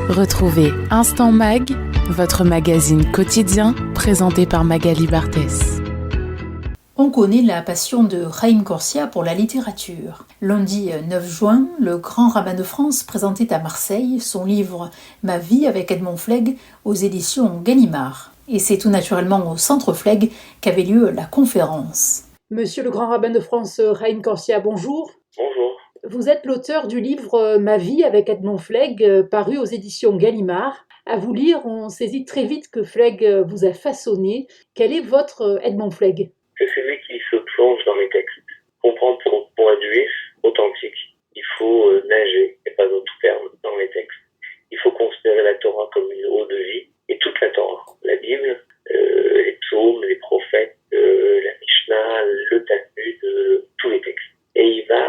Retrouvez Instant Mag, votre magazine quotidien présenté par Magali Barthès. On connaît la passion de Haïm Corsia pour la littérature. Lundi 9 juin, le grand rabbin de France présentait à Marseille son livre « Ma vie avec Edmond Flegg » aux éditions Gallimard. Et c'est tout naturellement au Centre Flegg qu'avait lieu la conférence. Monsieur le grand rabbin de France, Haïm Corsia, bonjour. Bonjour. Vous êtes l'auteur du livre « Ma vie avec Edmond Flegg » paru aux éditions Gallimard. À vous lire, on saisit très vite que Flegg vous a façonné. Quel est votre Edmond Flegg ? C'est celui qui se plonge dans les textes. Comprendre pour être juif, authentique, il faut nager, et pas d'autres termes, dans les textes. Il faut considérer la Torah comme une eau de vie, et toute la Torah, la Bible, les psaumes, les prophètes, la Mishnah, le Talmud, tous les textes. Et il va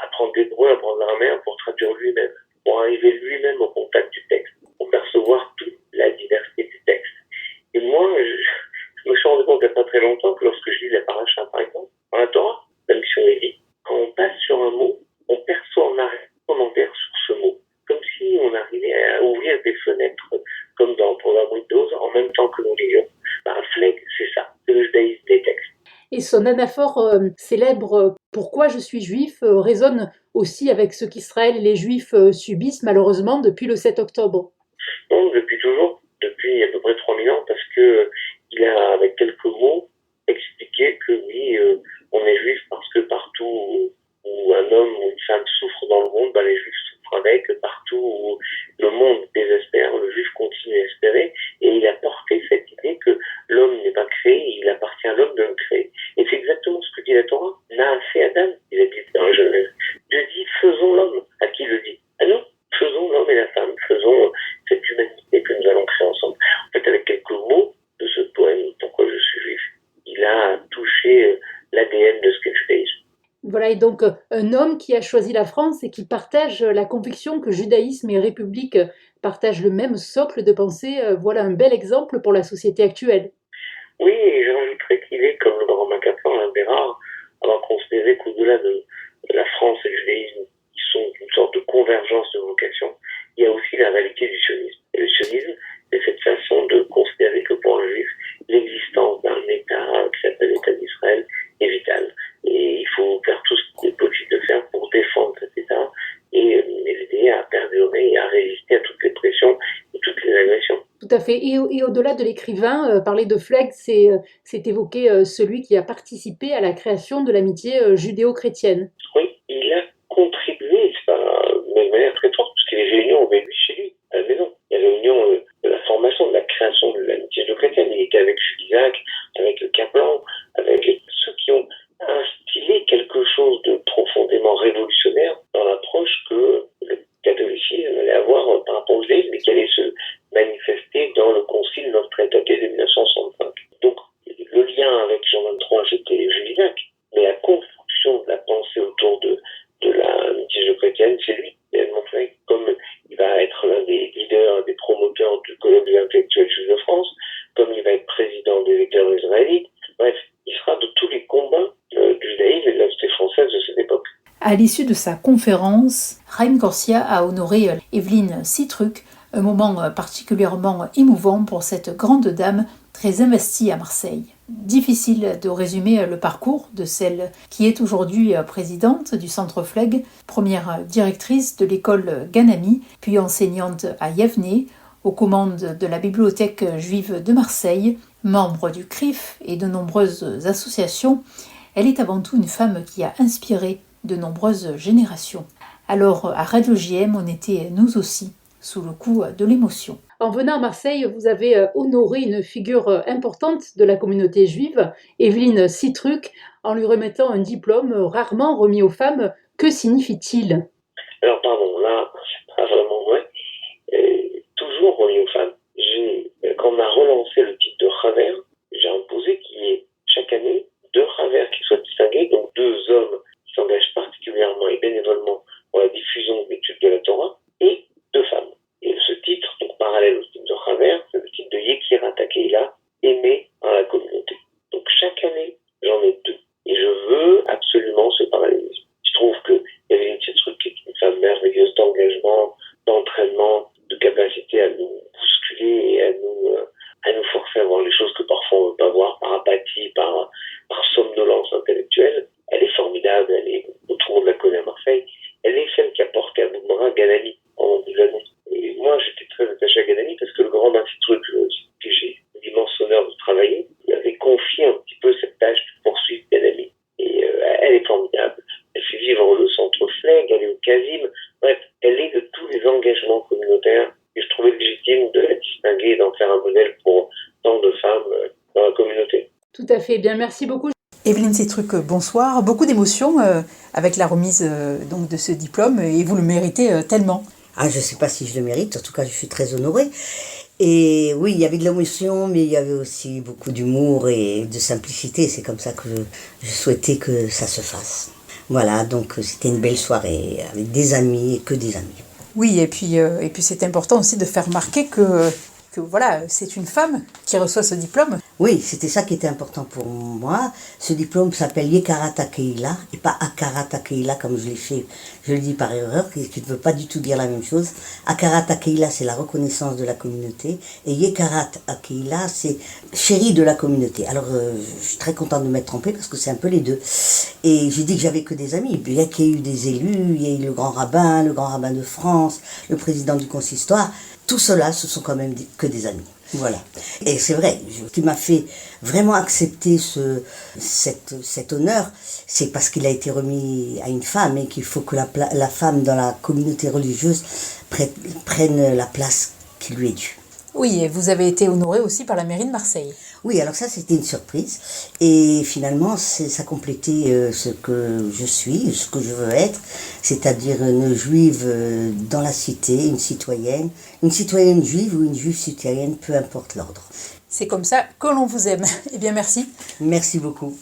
apprendre l'hébreu, apprendre la grammaire pour traduire lui-même, pour arriver lui-même au contact du texte, pour percevoir toute la diversité du texte. Et moi, je me suis rendu compte il n'y a pas très longtemps que lorsque je lis la paracha, par exemple, dans la Torah, la mission Lévi, quand on passe sur un mot, on perçoit en arrière commentaire sur ce mot, comme si on arrivait à ouvrir des fenêtres, comme dans le programme Windows, en même temps que nous lisions. Flegg, c'est ça, c'est le judaïsme des textes. Et son anaphore célèbre « Pourquoi je suis juif » résonne aussi avec ce qu'Israël et les Juifs subissent malheureusement depuis le 7 octobre. Non, depuis toujours, depuis à peu près 3000 ans, parce que il a, avec quelques mots, expliqué que oui, on est juif parce que partout où un homme ou une femme souffre dans le monde, les juifs souffrent avec. Partout où le monde désespère, le juif continue à espérer. Et il a porté cette idée que l'homme n'est pas créé, il appartient à l'homme de le créer. Et c'est exactement ce que dit la Torah. N'a fait Adam, il a dit dans Genèse. Dieu dit, faisons l'homme. À qui le dit? À nous. Faisons l'homme et la femme. Faisons cette humanité que nous allons créer ensemble. En fait, avec quelques mots de ce poème, Pourquoi je suis juif, il a touché l'ADN de ce qu'est le judaïsme. Voilà, et donc un homme qui a choisi la France et qui partage la conviction que judaïsme et république partagent le même socle de pensée, voilà un bel exemple pour la société actuelle. Oui, et je rajouterais qu'il est, comme le grand Macaplan, l'un des rares, à avoir considéré qu'au-delà de la France et le judaïsme, qui sont une sorte de convergence de vocation, il y a aussi la réalité du sionisme. Et le sionisme, c'est cette façon de considérer que pour un juif, l'existence d'un État qui s'appelle l'État d'Israël est vitale. Et il faut faire tout ce qui est possible de faire pour défendre cet État et l'aider à perdurer et à résister à toutes les pressions et toutes les agressions. Tout à fait. Et au-delà de l'écrivain, parler de Flegg, c'est évoquer celui qui a participé à la création de l'amitié judéo-chrétienne. Oui, il a contribué, c'est pas de manière très forte, parce que les réunions avaient lui chez lui, à la maison. Il y a la réunion de la formation, de la création de l'amitié judéo-chrétienne. Il était avec Isaac, avec le Kaplan, avec ceux qui ont instillé quelque chose de profondément révolutionnaire dans l'approche que le catholicisme allait avoir par rapport au judaïsme, mais qui allait se manifester dans le concile Nostra Aetate de 1965. Donc, le lien avec Jean XXIII, c'était Jules Isaac, mais la construction de la pensée autour de l'amitié judéo-chrétienne, c'est lui, Edmond Flegg, comme il va être l'un des leaders, des promoteurs du colloque des intellectuels juifs de France, comme il va être président des lecteurs israélites. Bref, il sera de tous les combats du judaïsme et de la société française de cette époque. À l'issue de sa conférence, Haïm Corsia a honoré Evelyne Citruc, un moment particulièrement émouvant pour cette grande dame très investie à Marseille. Difficile de résumer le parcours de celle qui est aujourd'hui présidente du Centre Flegg, première directrice de l'école Ganami, puis enseignante à Yavne, aux commandes de la Bibliothèque juive de Marseille, membre du CRIF et de nombreuses associations. Elle est avant tout une femme qui a inspiré de nombreuses générations. Alors, à Radio JM, on était nous aussi sous le coup de l'émotion. En venant à Marseille, vous avez honoré une figure importante de la communauté juive, Evelyne Citruc, en lui remettant un diplôme rarement remis aux femmes. Que signifie-t-il ? Alors, pardon, là, c'est pas vraiment vrai. Toujours remis aux femmes. Quand on a relancé le titre de Chaver, j'ai imposé qu'il y ait chaque année 2 Chaver qui soient distingués, donc 2 hommes qui s'engagent particulièrement et bénévolement pour la diffusion de l'étude de la Torah, et 2 femmes. Et ce titre, donc parallèle au titre de Chaver, c'est le titre de Yekira Takeila, aimé par la communauté. Donc chaque année, j'en ai 2. Et je veux absolument ce parallélisme. Je trouve qu'il y avait une petite truc qui est une femme merveilleuse d'engagement, d'entraînement, engagement communautaire et je trouvais légitime de la distinguer et d'en faire un modèle pour tant de femmes dans la communauté. Tout à fait, bien merci beaucoup. Evelyne Citruc, bonsoir. Beaucoup d'émotions avec la remise donc de ce diplôme et vous le méritez tellement. Ah, je ne sais pas si je le mérite, en tout cas je suis très honorée. Et oui, il y avait de l'émotion, mais il y avait aussi beaucoup d'humour et de simplicité. C'est comme ça que je souhaitais que ça se fasse. Voilà, donc c'était une belle soirée avec des amis et que des amis. Oui, et puis c'est important aussi de faire remarquer que voilà, c'est une femme qui reçoit ce diplôme. Oui, c'était ça qui était important pour moi. Ce diplôme s'appelle Yekarata Keila et pas Akarata Keila comme je l'ai fait. Je le dis par erreur, qui ne veut pas du tout dire la même chose. Akarata Keila, c'est la reconnaissance de la communauté et Yekarata Keila, c'est chérie de la communauté. Alors, je suis très contente de m'être trompée parce que c'est un peu les deux. Et j'ai dit que j'avais que des amis. Bien qu'il y ait eu des élus, il y a eu le grand rabbin de France, le président du consistoire. Tout cela, ce sont quand même que des amis. Voilà. Et c'est vrai, ce qui m'a fait vraiment accepter cet honneur, c'est parce qu'il a été remis à une femme et qu'il faut que la femme dans la communauté religieuse prenne la place qui lui est due. Oui, et vous avez été honorée aussi par la mairie de Marseille. Oui, alors ça c'était une surprise et finalement ça complétait ce que je suis, ce que je veux être, c'est-à-dire une juive dans la cité, une citoyenne juive ou une juive citoyenne, peu importe l'ordre. C'est comme ça que l'on vous aime. Eh bien merci. Merci beaucoup.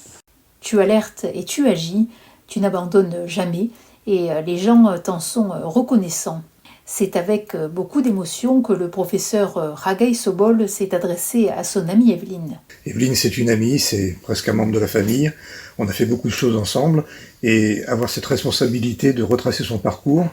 Tu alertes et tu agis, tu n'abandonnes jamais et les gens t'en sont reconnaissants. C'est avec beaucoup d'émotion que le professeur Haggai Sobol s'est adressé à son amie Evelyne. Evelyne, c'est une amie, c'est presque un membre de la famille. On a fait beaucoup de choses ensemble et avoir cette responsabilité de retracer son parcours,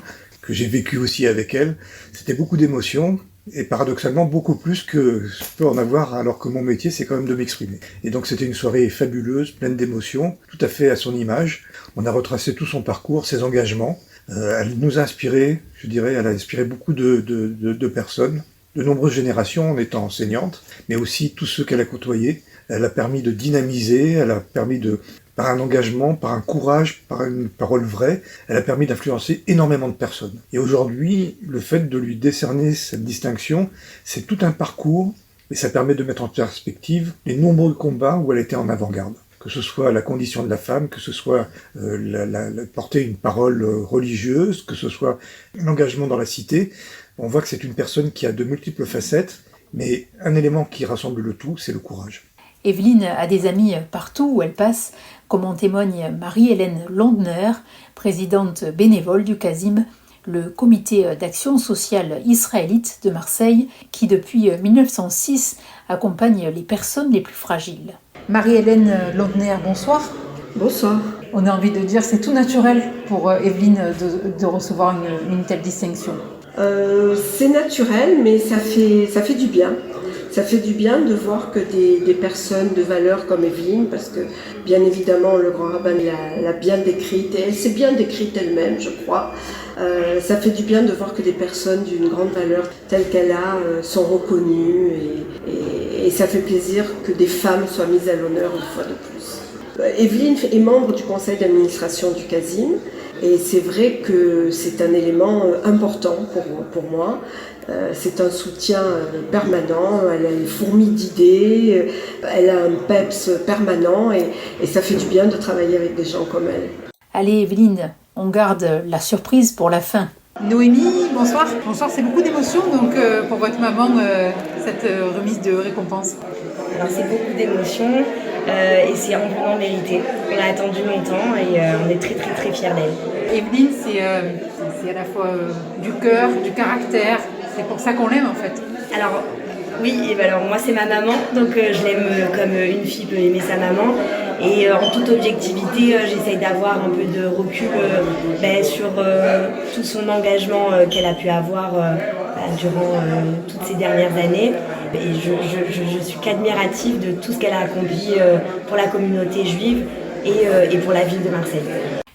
que j'ai vécu aussi avec elle, c'était beaucoup d'émotions et paradoxalement beaucoup plus que je peux en avoir alors que mon métier c'est quand même de m'exprimer. Et donc c'était une soirée fabuleuse, pleine d'émotions, tout à fait à son image. On a retracé tout son parcours, ses engagements. Elle nous a inspiré, je dirais, elle a inspiré beaucoup de personnes, de nombreuses générations en étant enseignante, mais aussi tous ceux qu'elle a côtoyés. Elle a permis de dynamiser, elle a permis par un engagement, par un courage, par une parole vraie, elle a permis d'influencer énormément de personnes. Et aujourd'hui, le fait de lui décerner cette distinction, c'est tout un parcours, et ça permet de mettre en perspective les nombreux combats où elle était en avant-garde. Que ce soit la condition de la femme, que ce soit porter une parole religieuse, que ce soit l'engagement dans la cité. On voit que c'est une personne qui a de multiples facettes, mais un élément qui rassemble le tout, c'est le courage. Evelyne a des amis partout où elle passe, comme en témoigne Marie-Hélène Londner, présidente bénévole du CASIM, le comité d'action sociale israélite de Marseille, qui depuis 1906 accompagne les personnes les plus fragiles. Marie-Hélène Londner, bonsoir. Bonsoir. On a envie de dire c'est tout naturel pour Evelyne de recevoir une telle distinction. C'est naturel, mais ça fait du bien. Ça fait du bien de voir que des personnes de valeur comme Evelyne, parce que bien évidemment le grand rabbin l'a bien décrite, et elle s'est bien décrite elle-même, je crois. Ça fait du bien de voir que des personnes d'une grande valeur telle qu'elle a sont reconnues et ça fait plaisir que des femmes soient mises à l'honneur une fois de plus. Evelyne est membre du conseil d'administration du CASIM et c'est vrai que c'est un élément important pour moi. C'est un soutien permanent, elle a une fourmi d'idées, elle a un peps permanent et ça fait du bien de travailler avec des gens comme elle. Allez Evelyne, on garde la surprise pour la fin. Noémie, bonsoir. Bonsoir, c'est beaucoup d'émotions donc pour votre maman, cette remise de récompense. Alors, c'est beaucoup d'émotions et c'est amplement mérité. On a attendu longtemps et on est très très très fiers d'elle. Evelyne, c'est à la fois du cœur, du caractère, c'est pour ça qu'on l'aime en fait. Alors oui, et ben alors moi c'est ma maman, donc je l'aime comme une fille peut aimer sa maman. Et en toute objectivité, j'essaye d'avoir un peu de recul sur tout son engagement qu'elle a pu avoir durant toutes ces dernières années. Et je suis qu'admirative de tout ce qu'elle a accompli pour la communauté juive et pour la ville de Marseille.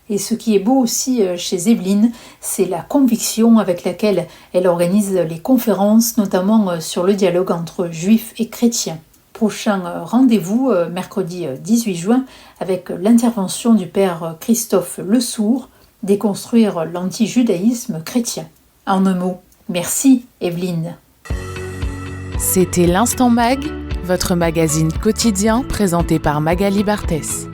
Et ce qui est beau aussi chez Evelyne, c'est la conviction avec laquelle elle organise les conférences, notamment sur le dialogue entre juifs et chrétiens. Prochain rendez-vous, mercredi 18 juin, avec l'intervention du père Christophe Lesourd, déconstruire l'anti-judaïsme chrétien. En un mot, Merci Evelyne. C'était l'Instant Mag, votre magazine quotidien présenté par Magali Barthès.